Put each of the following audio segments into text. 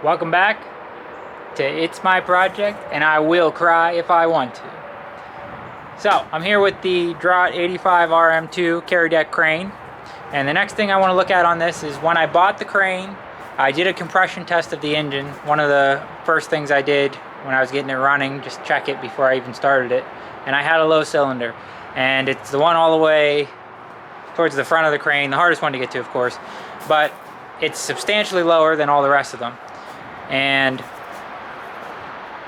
Welcome back to It's My Project, and I will cry if I want to. So, I'm here with the Draught 85 RM2 carry deck crane, and the next thing I want to look at on this is when I bought the crane, I did a compression test of the engine. One of the first things I did when I was getting it running, just check it before I even started it, and I had a low cylinder, and it's the one all the way towards the front of the crane, the hardest one to get to, of course, but it's substantially lower than all the rest of them. And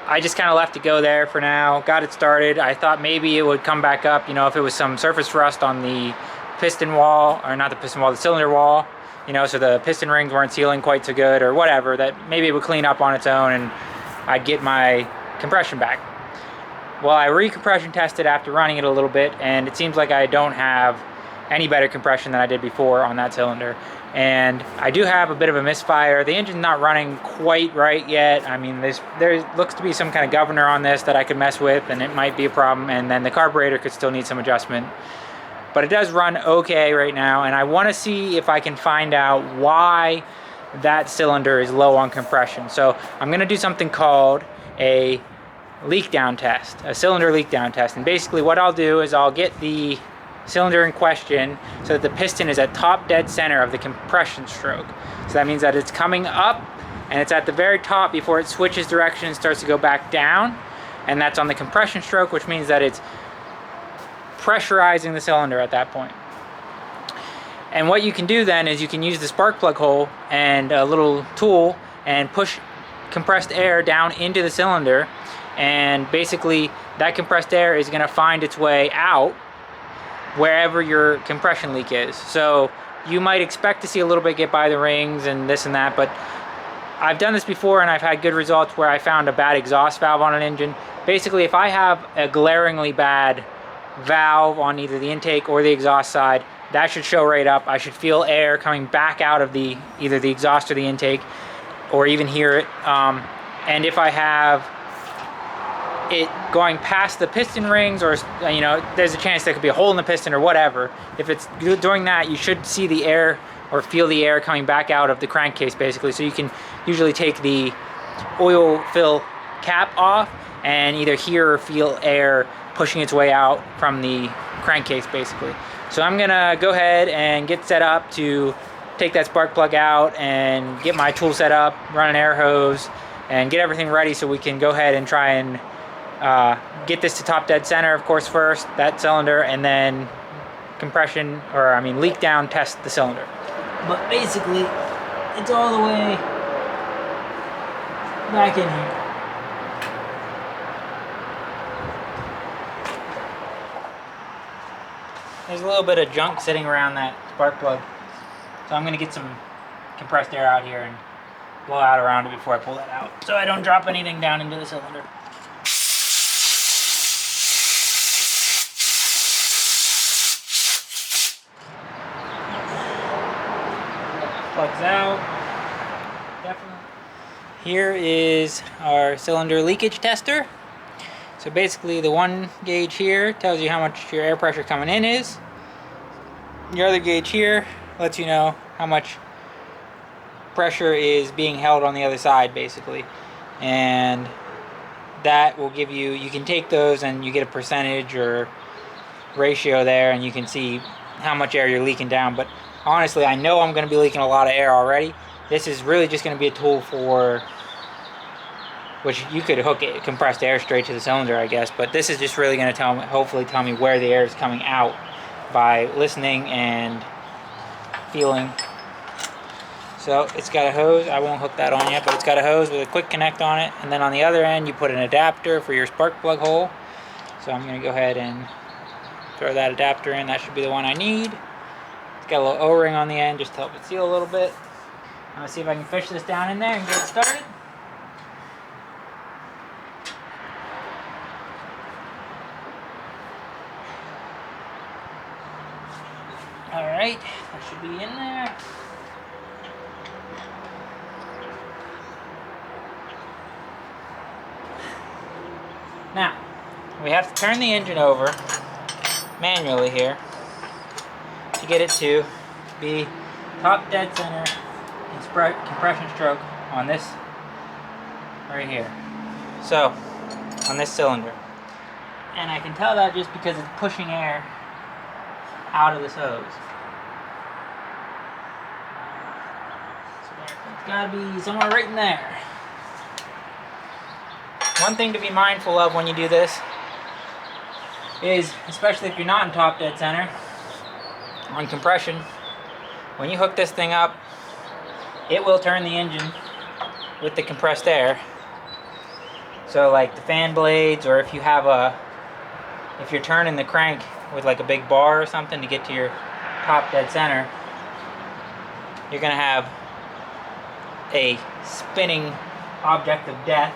I just kind of left it go there for now, got it started. I thought maybe it would come back up, you know, if it was some surface rust on the piston wall, or not the piston wall, the cylinder wall, you know, so the piston rings weren't sealing quite so good or whatever, that maybe it would clean up on its own and I'd get my compression back. Well, I recompression tested after running it a little bit, and it seems like I don't have any better compression than I did before on that cylinder. And I do have a bit of a misfire. The engine's not running quite right yet. I mean, there looks to be some kind of governor on this that I could mess with, and it might be a problem, and then the carburetor could still need some adjustment. But it does run okay right now, and I want to see if I can find out why that cylinder is low on compression. So I'm going to do something called a leak down test, a cylinder leak down test. And basically what I'll do is I'll get the cylinder in question so that the piston is at top dead center of the compression stroke. So that means that it's coming up and it's at the very top before it switches direction and starts to go back down, and that's on the compression stroke, which means that it's pressurizing the cylinder at that point. And what you can do then is you can use the spark plug hole and a little tool and push compressed air down into the cylinder, and basically that compressed air is going to find its way out wherever your compression leak is. So you might expect to see a little bit get by the rings and this and that, but I've done this before and I've had good results where I found a bad exhaust valve on an engine. Basically, if I have a glaringly bad valve on either the intake or the exhaust side, that should show right up. I should feel air coming back out of either the exhaust or the intake, or even hear it. And if I have it going past the piston rings, or you know, there's a chance there could be a hole in the piston or whatever. If it's doing that, you should see the air or feel the air coming back out of the crankcase, basically. So you can usually take the oil fill cap off and either hear or feel air pushing its way out from the crankcase, basically. So I'm gonna go ahead and get set up to take that spark plug out and get my tool set up, run an air hose, and get everything ready so we can go ahead and try and get this to top dead center, of course, first, that cylinder, and then leak down test the cylinder. But basically, it's all the way back in here. There's a little bit of junk sitting around that spark plug, so I'm going to get some compressed air out here and blow out around it before I pull that out, so I don't drop anything down into the cylinder. Plugs out. Definitely. Here is our cylinder leakage tester. So basically the one gauge here tells you how much your air pressure coming in is. Your other gauge here lets you know how much pressure is being held on the other side, basically. And that will give you, you can take those and you get a percentage or ratio there, and you can see how much air you're leaking down. But honestly, I know I'm going to be leaking a lot of air already. This is really just going to be a tool for, which you could hook it, compressed air straight to the cylinder, I guess, but this is just really going to hopefully tell me where the air is coming out by listening and feeling. So it's got a hose. I won't hook that on yet, but it's got a hose with a quick connect on it, and then on the other end you put an adapter for your spark plug hole. So I'm going to go ahead and throw that adapter in. That should be the one I need. It's got a little O-ring on the end just to help it seal a little bit. I'm going to see if I can fish this down in there and get it started. Alright, that should be in there. Now, we have to turn the engine over manually here. to get it to be top dead center compression stroke on this right here. So, on this cylinder. And I can tell that just because it's pushing air out of this hose. So it's got to be somewhere right in there. One thing to be mindful of when you do this is, especially if you're not in top dead center, on compression, when you hook this thing up, it will turn the engine with the compressed air. So like the fan blades, or if you're turning the crank with like a big bar or something to get to your top dead center, you're gonna have a spinning object of death.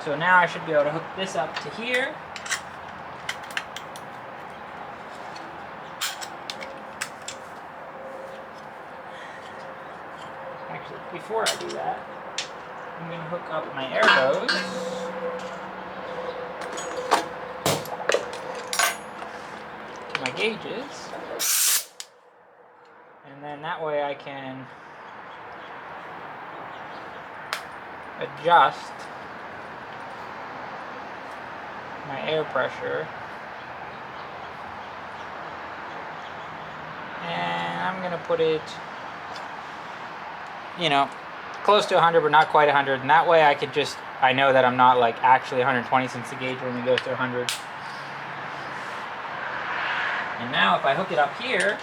So now I should be able to hook this up to here. Actually, before I do that, I'm going to hook up my air hose to my gauges, and then that way I can adjust my air pressure, and I'm going to put it, close to 100 but not quite 100, and that way I know that I'm not like actually 120, since the gauge only goes to 100. And now if I hook it up here,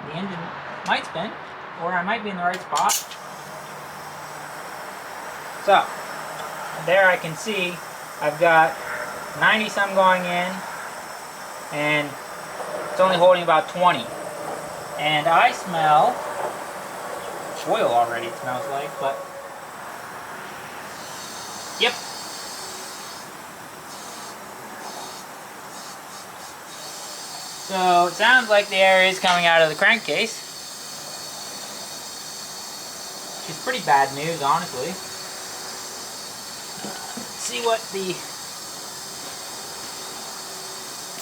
the engine might spin, or I might be in the right spot. So there I can see I've got 90 some going in, and it's only holding about 20. And I smell oil already, it smells like, but yep. So it sounds like the air is coming out of the crankcase, which is pretty bad news, honestly. Let's see what the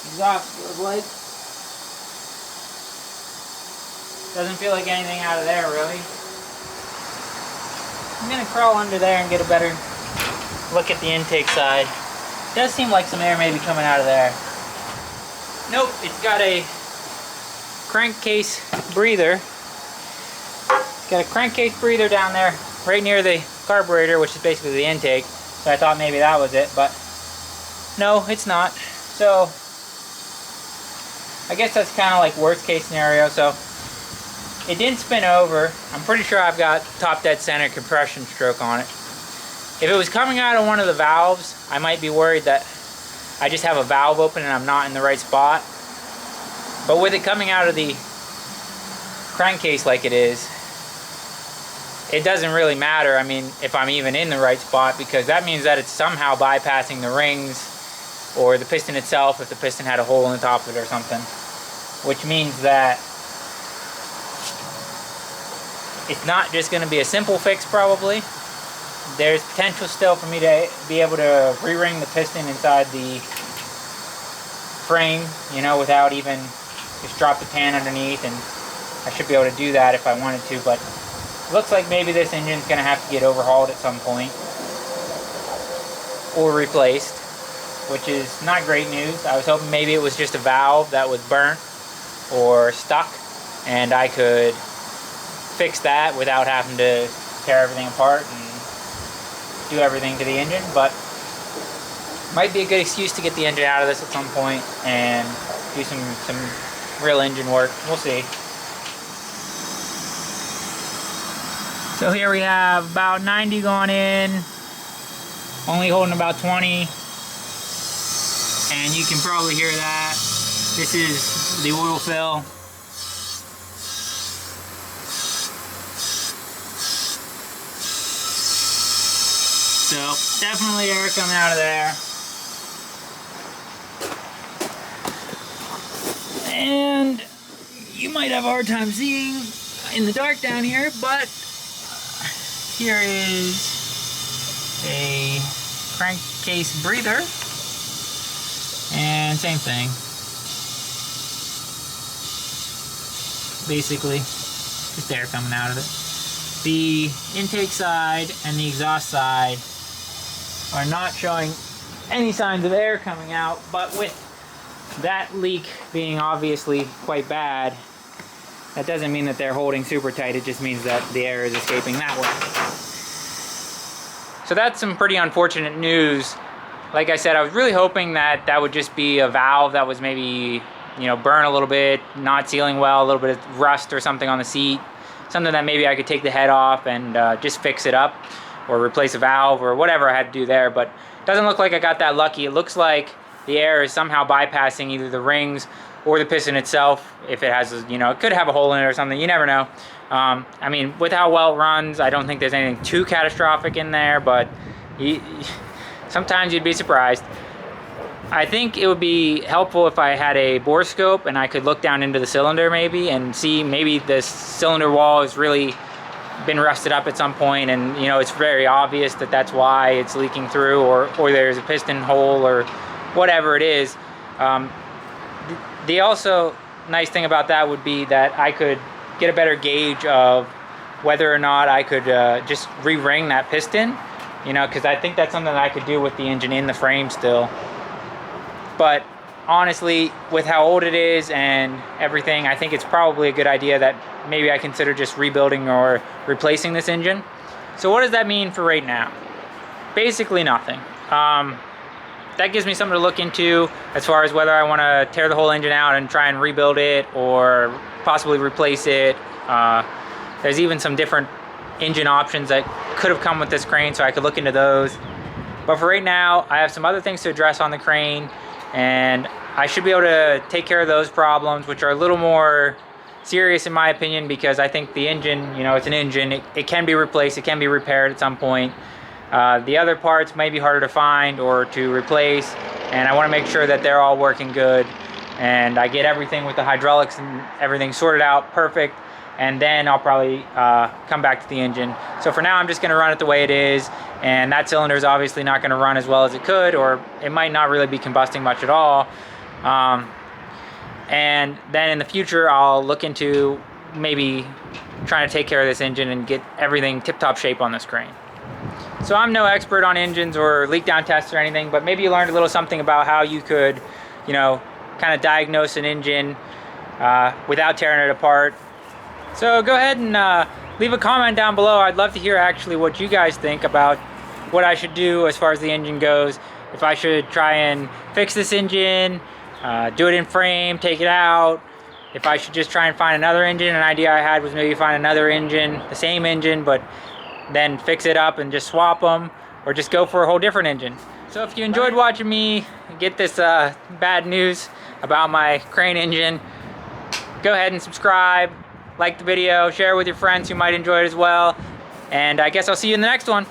exhaust feels like. Doesn't feel like anything out of there, really. I'm gonna crawl under there and get a better look at the intake side. It does seem like some air may be coming out of there. Nope, it's got a crankcase breather. It's got a crankcase breather down there, right near the carburetor, which is basically the intake. So I thought maybe that was it, but no, it's not. So I guess that's kind of like worst case scenario. So it didn't spin over. I'm pretty sure I've got top dead center compression stroke on it. If it was coming out of one of the valves, I might be worried that I just have a valve open and I'm not in the right spot. But with it coming out of the crankcase like it is, it doesn't really matter, I mean, if I'm even in the right spot, because that means that it's somehow bypassing the rings or the piston itself, if the piston had a hole in the top of it or something. Which means that it's not just going to be a simple fix, probably. There's potential still for me to be able to re-ring the piston inside the frame, without even just drop the pan underneath, and I should be able to do that if I wanted to, but it looks like maybe this engine's going to have to get overhauled at some point or replaced, which is not great news. I was hoping maybe it was just a valve that was burnt or stuck, and I could fix that without having to tear everything apart and do everything to the engine, but might be a good excuse to get the engine out of this at some point and do some real engine work. We'll see. So here we have about 90 going in, only holding about 20, and you can probably hear that. This is the oil fill. So definitely air coming out of there. And you might have a hard time seeing in the dark down here, but here is a crankcase breather, and same thing. basically. Just air coming out of it. The intake side and the exhaust side are not showing any signs of air coming out, but with that leak being obviously quite bad, that doesn't mean that they're holding super tight. It just means that the air is escaping that way. So that's some pretty unfortunate news. Like I said, I was really hoping that that would just be a valve that was maybe, you know, burn a little bit, not sealing well, a little bit of rust or something on the seat. Something that maybe I could take the head off and just fix it up or replace a valve or whatever I had to do there. But it doesn't look like I got that lucky. It looks like the air is somehow bypassing either the rings or the piston itself. If it has, you know, it could have a hole in it or something. You never know. I mean, with how well it runs, I don't think there's anything too catastrophic in there, but sometimes you'd be surprised. I think it would be helpful if I had a bore scope and I could look down into the cylinder maybe and see maybe the cylinder wall has really been rusted up at some point, and you know, it's very obvious that that's why it's leaking through, or there's a piston hole or whatever it is. The also nice thing about that would be that I could get a better gauge of whether or not I could just re-ring that piston, you know, because I think that's something that I could do with the engine in the frame still. But honestly, with how old it is and everything, I think it's probably a good idea that maybe I consider just rebuilding or replacing this engine. So what does that mean for right now? Basically nothing. That gives me something to look into as far as whether I want to tear the whole engine out and try and rebuild it or possibly replace it. There's even some different engine options that could have come with this crane, so I could look into those. But for right now, I have some other things to address on the crane, and I should be able to take care of those problems, which are a little more serious in my opinion, because I think the engine, you know, it's an engine. It can be replaced, it can be repaired at some point. The other parts may be harder to find or to replace, and I want to make sure that they're all working good and I get everything with the hydraulics and everything sorted out perfect, and then I'll probably come back to the engine. So for now, I'm just going to run it the way it is, and that cylinder is obviously not going to run as well as it could, or it might not really be combusting much at all. And then in the future, I'll look into maybe trying to take care of this engine and get everything tip-top shape on this crane. So I'm no expert on engines or leak down tests or anything, but maybe you learned a little something about how you could, you know, kind of diagnose an engine without tearing it apart. So go ahead and leave a comment down below. I'd love to hear actually what you guys think about what I should do as far as the engine goes. If I should try and fix this engine, do it in frame, take it out. If I should just try and find another engine. An idea I had was maybe find another engine, the same engine, but then fix it up and just swap them, or just go for a whole different engine. So if you enjoyed watching me get this bad news about my crane engine, go ahead and subscribe, like the video, share it with your friends who might enjoy it as well, and I guess I'll see you in the next one.